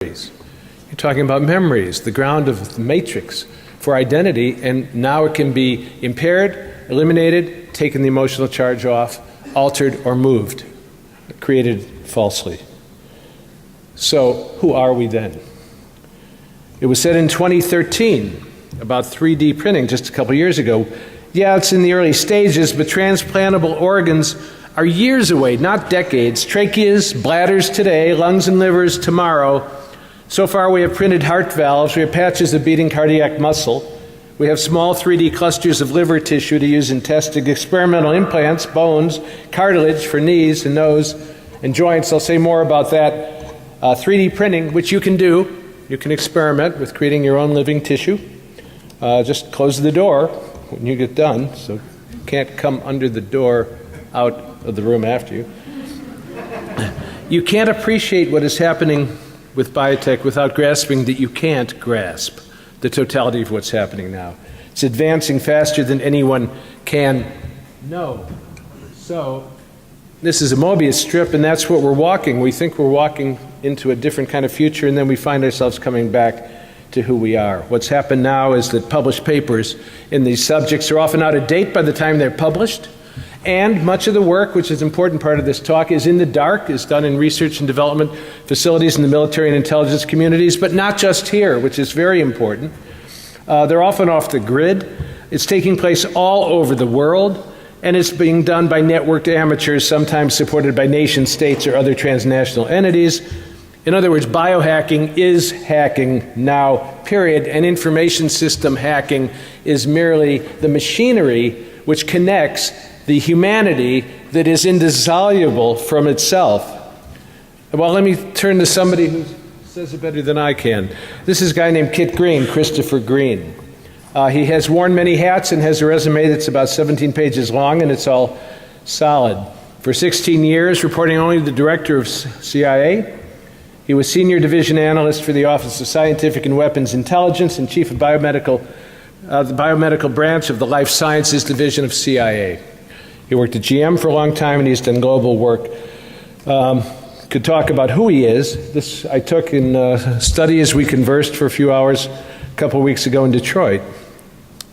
You're talking about memories, the ground of the matrix for identity, and now it can be impaired, eliminated, taken the emotional charge off, altered, or moved, created falsely. So, who are we then? It was said in 2013 about 3D printing just a couple years ago, yeah, it's in the early stages, but transplantable organs are years away, not decades. Tracheas, bladders today, lungs and livers tomorrow. So far we have printed heart valves, we have patches of beating cardiac muscle, we have small 3D clusters of liver tissue to use in testing experimental implants, bones, cartilage for knees and nose and joints. I'll say more about that. 3D printing, which you can do. You can experiment with creating your own living tissue. Just close the door when you get done, so you can't come under the door out of the room after you. You can't appreciate what is happening with biotech without grasping that you can't grasp the totality of what's happening now. It's advancing faster than anyone can know. So this is a Mobius strip, and that's what we're walking. We think we're walking into a different kind of future, and then we find ourselves coming back to who we are. What's happened now is that published papers in these subjects are often out of date by the time they're published, and much of the work, which is an important part of this talk, is in the dark, is done in research and development facilities in the military and intelligence communities, but not just here, which is very important. They're often off the grid. It's taking place all over the world, and it's being done by networked amateurs, sometimes supported by nation states or other transnational entities. In other words, biohacking is hacking now, period, and information system hacking is merely the machinery which connects the humanity that is indissoluble from itself. Well, let me turn to somebody who says it better than I can. This is a guy named Kit Green, Christopher Green. He has worn many hats and has a resume that's about 17 pages long, and it's all solid. For 16 years, reporting only to the director of CIA, he was senior division analyst for the Office of Scientific and Weapons Intelligence and chief of the biomedical branch of the Life Sciences Division of CIA. He worked at GM for a long time, and he's done global work. Could talk about who he is. This I took in a study as we conversed for a few hours a couple weeks ago in Detroit.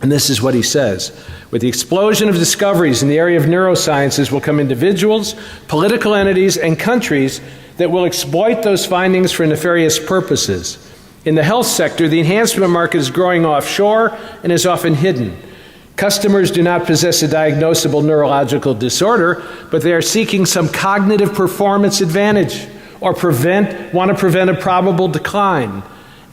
And this is what he says. With the explosion of discoveries in the area of neurosciences will come individuals, political entities, and countries that will exploit those findings for nefarious purposes. In the health sector, the enhancement market is growing offshore and is often hidden. Customers do not possess a diagnosable neurological disorder, but they are seeking some cognitive performance advantage or want to prevent a probable decline.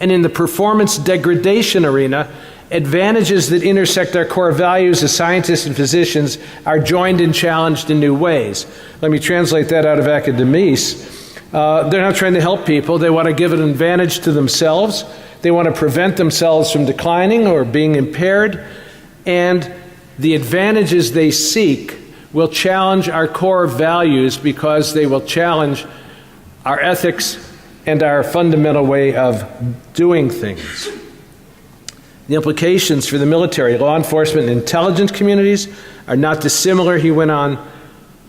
And in the performance degradation arena, advantages that intersect our core values as scientists and physicians are joined and challenged in new ways. Let me translate that out of academies. They're not trying to help people. They want to give an advantage to themselves. They want to prevent themselves from declining or being impaired. And the advantages they seek will challenge our core values because they will challenge our ethics and our fundamental way of doing things. The implications for the military, law enforcement, and intelligence communities are not dissimilar, he went on,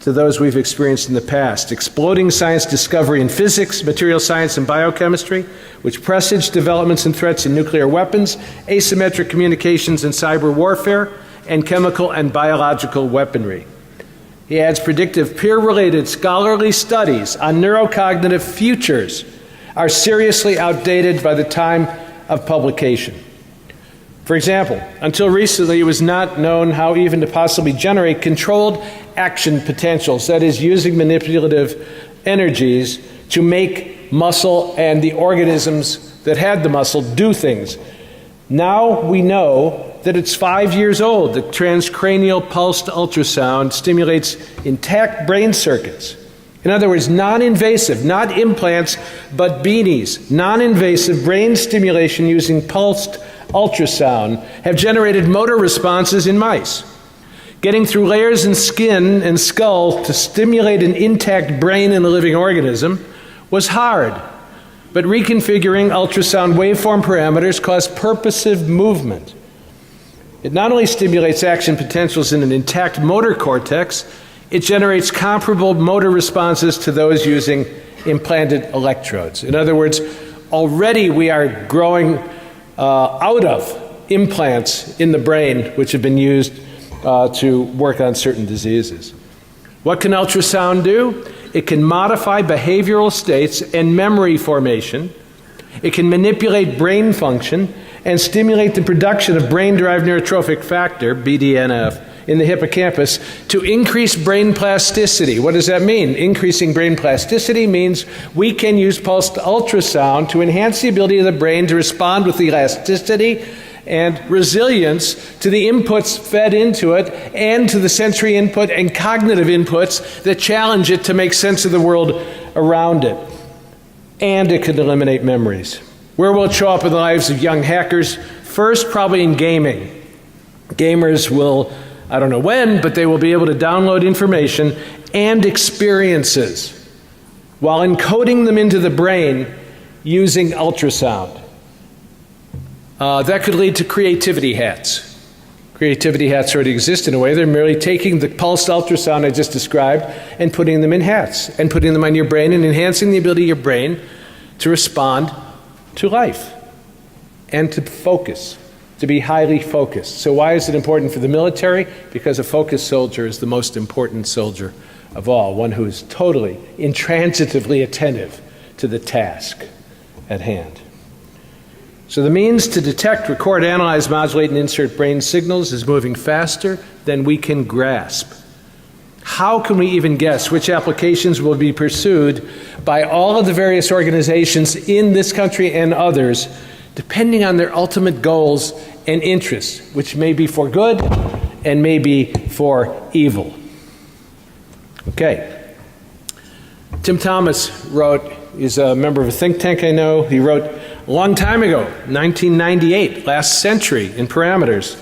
to those we've experienced in the past. Exploding science discovery in physics, material science, and biochemistry, which presage developments and threats in nuclear weapons, asymmetric communications and cyber warfare, and chemical and biological weaponry. He adds predictive peer-related scholarly studies on neurocognitive futures are seriously outdated by the time of publication. For example, until recently it was not known how even to possibly generate controlled action potentials, that is, using manipulative energies to make muscle and the organisms that had the muscle do things. Now we know that it's 5 years old that transcranial pulsed ultrasound stimulates intact brain circuits. In other words, non-invasive, not implants, but beanies, non-invasive brain stimulation using pulsed ultrasound have generated motor responses in mice. Getting through layers in skin and skull to stimulate an intact brain in a living organism was hard, but reconfiguring ultrasound waveform parameters caused purposive movement. It not only stimulates action potentials in an intact motor cortex, it generates comparable motor responses to those using implanted electrodes. In other words, Already we are growing out of implants in the brain which have been used to work on certain diseases. What can ultrasound do? It can modify behavioral states and memory formation. It can manipulate brain function and stimulate the production of brain-derived neurotrophic factor, BDNF, in the hippocampus to increase brain plasticity. What does that mean? Increasing brain plasticity means we can use pulsed ultrasound to enhance the ability of the brain to respond with elasticity and resilience to the inputs fed into it and to the sensory input and cognitive inputs that challenge it to make sense of the world around it. And it could eliminate memories. Where will it show up in the lives of young hackers? First, probably in gaming. Gamers will, I don't know when, but they will be able to download information and experiences while encoding them into the brain using ultrasound. That could lead to creativity hats. Creativity hats already exist in a way. They're merely taking the pulsed ultrasound I just described and putting them in hats and putting them on your brain and enhancing the ability of your brain to respond to life and to focus, to be highly focused. So why is it important for the military? Because a focused soldier is the most important soldier of all, one who is totally, intransitively attentive to the task at hand. So the means to detect, record, analyze, modulate, and insert brain signals is moving faster than we can grasp. How can we even guess which applications will be pursued by all of the various organizations in this country and others, depending on their ultimate goals and interests, which may be for good and may be for evil? Okay. Tim Thomas wrote, he's a member of a think tank I know, he wrote a long time ago, 1998, last century, in Parameters.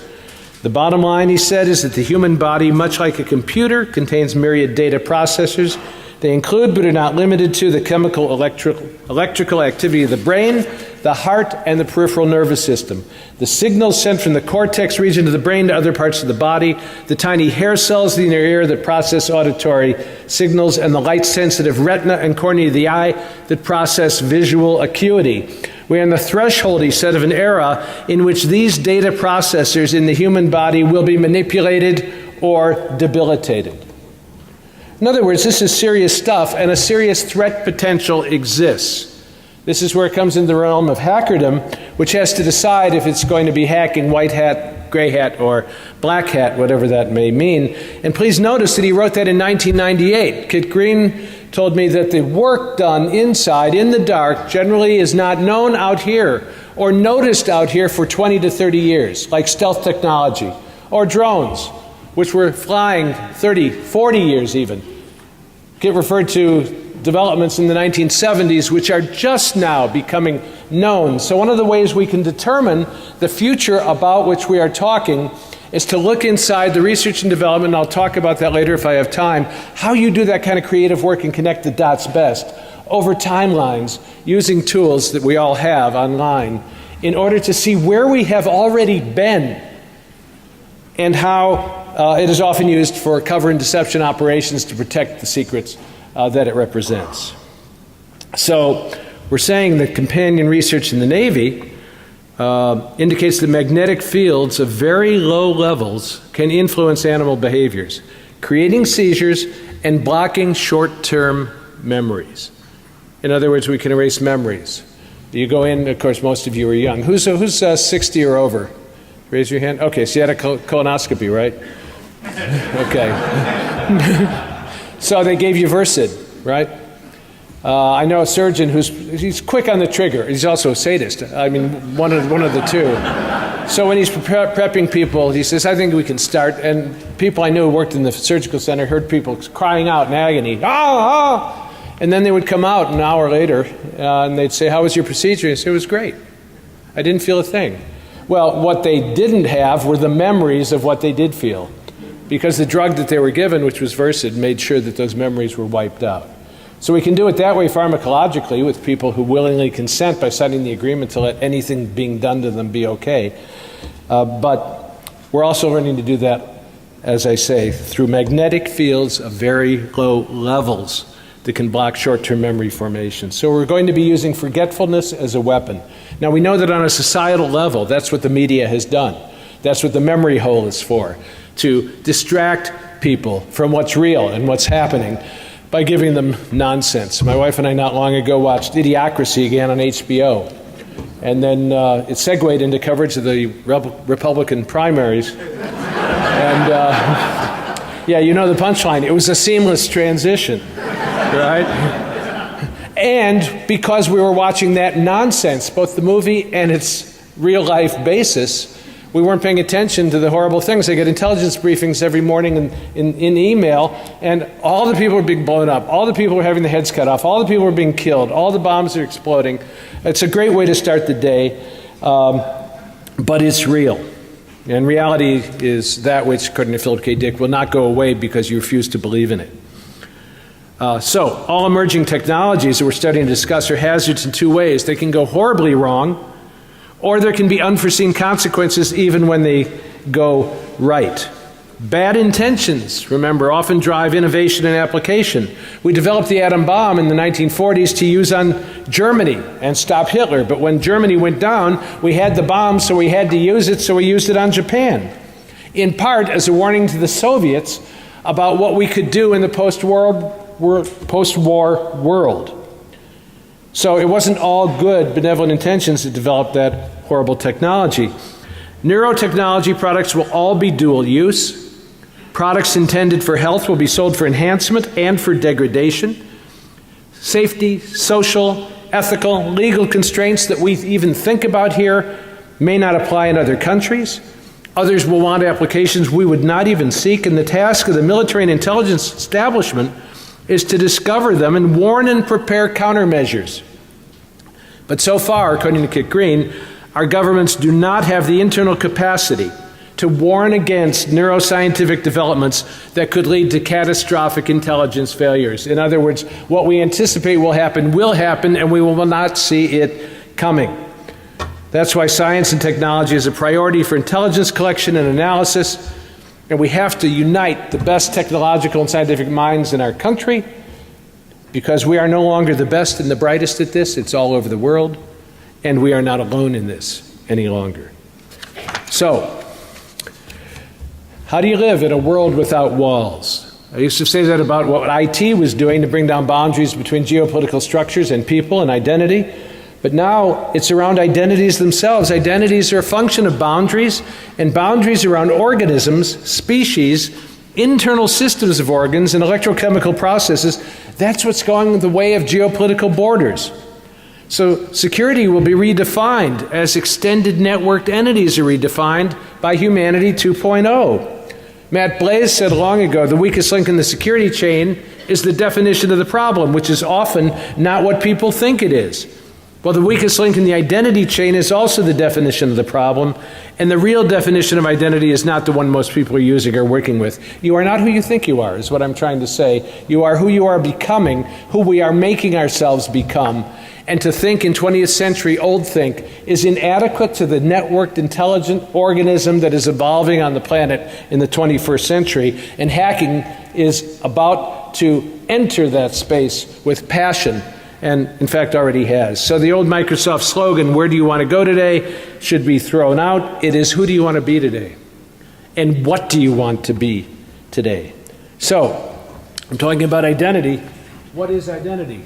The bottom line, he said, is that the human body, much like a computer, contains myriad data processors. They include, but are not limited to, the chemical electrical activity of the brain, the heart, and the peripheral nervous system. The signals sent from the cortex region of the brain to other parts of the body, the tiny hair cells in your ear that process auditory signals, and the light-sensitive retina and cornea of the eye that process visual acuity. We are on the threshold, he said, of an era in which these data processors in the human body will be manipulated or debilitated. In other words, this is serious stuff, and a serious threat potential exists. This is where it comes into the realm of hackerdom, which has to decide if it's going to be hacking white hat, gray hat, or black hat, whatever that may mean. And please notice that he wrote that in 1998. Kit Green told me that the work done inside, in the dark, generally is not known out here or noticed out here for 20 to 30 years, like stealth technology or drones, which were flying 30, 40 years even. Get referred to developments in the 1970s, which are just now becoming known. So one of the ways we can determine the future about which we are talking is to look inside the research and development, and I'll talk about that later if I have time, how you do that kind of creative work and connect the dots best over timelines using tools that we all have online in order to see where we have already been and how it is often used for cover and deception operations to protect the secrets that it represents. So we're saying that companion research in the Navy indicates that magnetic fields of very low levels can influence animal behaviors, creating seizures and blocking short-term memories. In other words, we can erase memories. You go in, of course, most of you are young. Who's 60 or over? Raise your hand. Okay, so you had a colonoscopy, right? Okay. So they gave you Versed, right? I know a surgeon he's quick on the trigger. He's also a sadist. I mean, one of the two. So when he's prepping people, he says, I think we can start. And people I knew who worked in the surgical center heard people crying out in agony, ah! And then they would come out an hour later, and they'd say, how was your procedure? And I'd say, it was great. I didn't feel a thing. Well, what they didn't have were the memories of what they did feel, because the drug that they were given, which was Versed, made sure that those memories were wiped out. So we can do it that way pharmacologically with people who willingly consent by signing the agreement to let anything being done to them be okay. But we're also learning to do that, as I say, through magnetic fields of very low levels that can block short-term memory formation. So we're going to be using forgetfulness as a weapon. Now we know that on a societal level, that's what the media has done. That's what the memory hole is for, to distract people from what's real and what's happening by giving them nonsense. My wife and I not long ago watched Idiocracy again on HBO. And then it segued into coverage of the Republican primaries. And yeah, you know the punchline. It was a seamless transition, right? And because we were watching that nonsense, both the movie and its real-life basis, we weren't paying attention to the horrible things. I get intelligence briefings every morning in email, and all the people are being blown up. All the people are having their heads cut off. All the people are being killed. All the bombs are exploding. It's a great way to start the day, but it's real. And reality is that which, according to Philip K. Dick, will not go away because you refuse to believe in it. So, all emerging technologies that we're starting to discuss are hazards in two ways. They can go horribly wrong, or there can be unforeseen consequences even when they go right. Bad intentions, remember, often drive innovation and application. We developed the atom bomb in the 1940s to use on Germany and stop Hitler, but when Germany went down, we had the bomb, so we had to use it, so we used it on Japan. In part as a warning to the Soviets about what we could do in the post-war world. So it wasn't all good, benevolent intentions that developed that horrible technology. Neurotechnology products will all be dual use. Products intended for health will be sold for enhancement and for degradation. Safety, social, ethical, legal constraints that we even think about here may not apply in other countries. Others will want applications we would not even seek, and the task of the military and intelligence establishment is to discover them and warn and prepare countermeasures. But so far, according to Kit Green, our governments do not have the internal capacity to warn against neuroscientific developments that could lead to catastrophic intelligence failures. In other words, what we anticipate will happen, and we will not see it coming. That's why science and technology is a priority for intelligence collection and analysis, and we have to unite the best technological and scientific minds in our country, because we are no longer the best and the brightest at this. It's all over the world, and we are not alone in this any longer. So, how do you live in a world without walls? I used to say that about what IT was doing to bring down boundaries between geopolitical structures and people and identity. But now it's around identities themselves. Identities are a function of boundaries, and boundaries around organisms, species, internal systems of organs, and electrochemical processes. That's what's going the way of geopolitical borders. So security will be redefined as extended networked entities are redefined by Humanity 2.0. Matt Blaze said long ago, the weakest link in the security chain is the definition of the problem, which is often not what people think it is. Well, the weakest link in the identity chain is also the definition of the problem, and the real definition of identity is not the one most people are using or working with. You are not who you think you are, is what I'm trying to say. You are who you are becoming, who we are making ourselves become. And to think in 20th century old think is inadequate to the networked intelligent organism that is evolving on the planet in the 21st century. And hacking is about to enter that space with passion, and in fact already has. So the old Microsoft slogan, where do you want to go today, should be thrown out. It is, who do you want to be today? And what do you want to be today? So, I'm talking about identity. What is identity?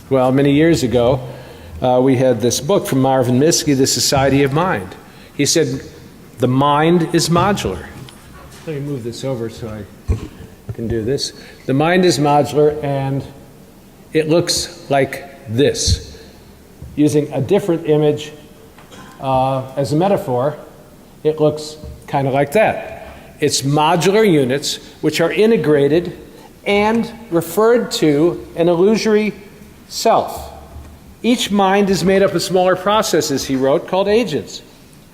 Well, many years ago, we had this book from Marvin Minsky, The Society of Mind. He said, the mind is modular. Let me move this over so I can do this. The mind is modular, and it looks like this. Using a different image as a metaphor, it looks kind of like that. It's modular units which are integrated and referred to an illusory self. Each mind is made up of smaller processes, he wrote, called agents.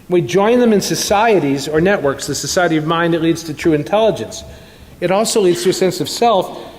We join them in societies or networks, the society of mind that leads to true intelligence. It also leads to a sense of self,